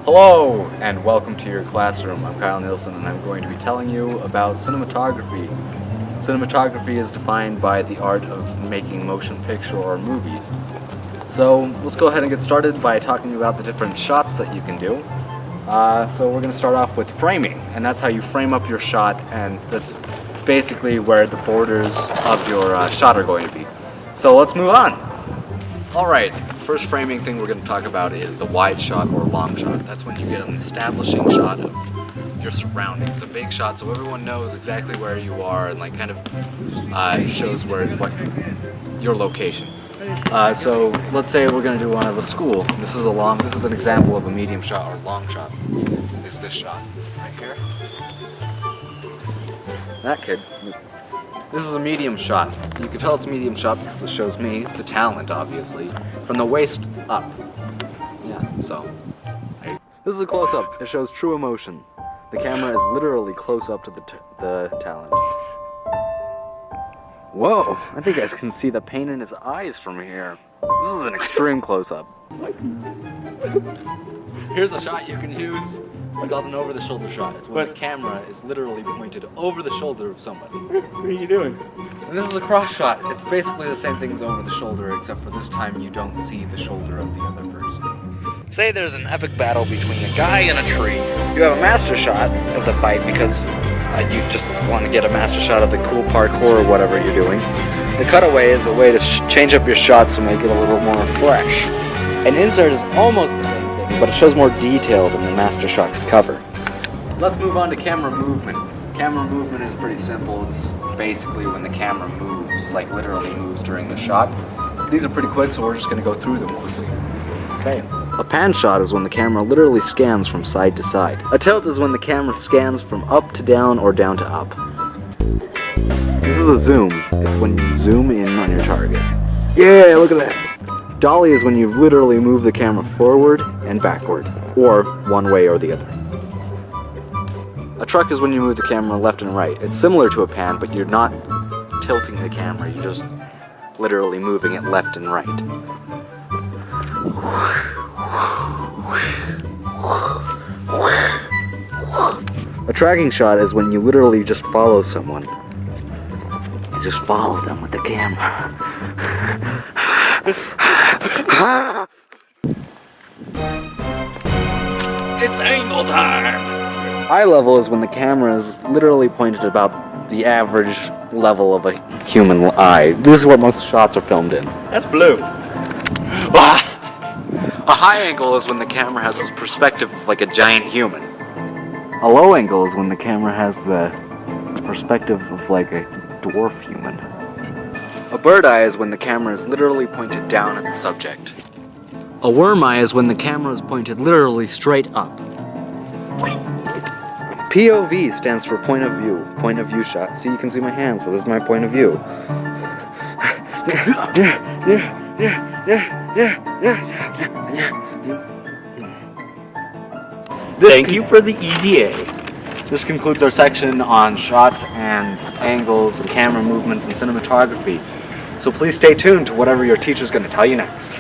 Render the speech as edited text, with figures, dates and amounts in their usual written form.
Hello and welcome to your classroom. I'm Kyle Nielsen and I'm going to be telling you about cinematography. Cinematography is defined by the art of making motion picture or movies. So let's go ahead and get started by talking about the different shots that you can do. So we're going to start off with framing, and that's how you frame up your shot, and that's basically where the borders of your shot are going to be. So let's move on. Alright, first framing thing we're going to talk about is the wide shot or long shot. That's when you get an establishing shot of your surroundings, a big shot so everyone knows exactly where you are and kind of shows what your location. So let's say we're going to do one of a school. This is an example of a medium shot or long shot. Is this shot right here? That kid. This is a medium shot. You can tell it's a medium shot because it shows me the talent, obviously, from the waist up. Yeah, so. This is a close-up. It shows true emotion. The camera is literally close up to the talent. Whoa, I think you guys can see the pain in his eyes from here. This is an extreme close-up. Here's a shot you can use. It's called an over-the-shoulder shot. It's when the camera is literally pointed over the shoulder of somebody. What are you doing? And this is a cross shot. It's basically the same thing as over the shoulder, except for this time you don't see the shoulder of the other person. Say there's an epic battle between a guy and a tree. You have a master shot of the fight because you just want to get a master shot of the cool parkour or whatever you're doing. The cutaway is a way to change up your shots to make it a little more fresh. An insert is almost the same thing, but it shows more detail than the master shot could cover. Let's move on to camera movement. Camera movement is pretty simple. It's basically when the camera moves, like literally moves during the shot. These are pretty quick, so we're just going to go through them quickly. Okay. A pan shot is when the camera literally scans from side to side. A tilt is when the camera scans from up to down or down to up. This is a zoom. It's when you zoom in on your target. Yeah, look at that. Dolly is when you literally move the camera forward and backward, or one way or the other. A truck is when you move the camera left and right. It's similar to a pan, but you're not tilting the camera. You're just literally moving it left and right. A tracking shot is when you literally just follow someone. You just follow them with the camera. It's angle time! Eye level is when the camera is literally pointed about the average level of a human eye. This is what most shots are filmed in. That's blue. A high angle is when the camera has this perspective of like a giant human. A low angle is when the camera has the perspective of like a dwarf human. A bird eye is when the camera is literally pointed down at the subject. A worm eye is when the camera is pointed literally straight up. POV stands for point of view shot. See, you can see my hand, so this is my point of view. Thank you for the easy A. This concludes our section on shots and angles and camera movements and cinematography. So please stay tuned to whatever your teacher's going to tell you next.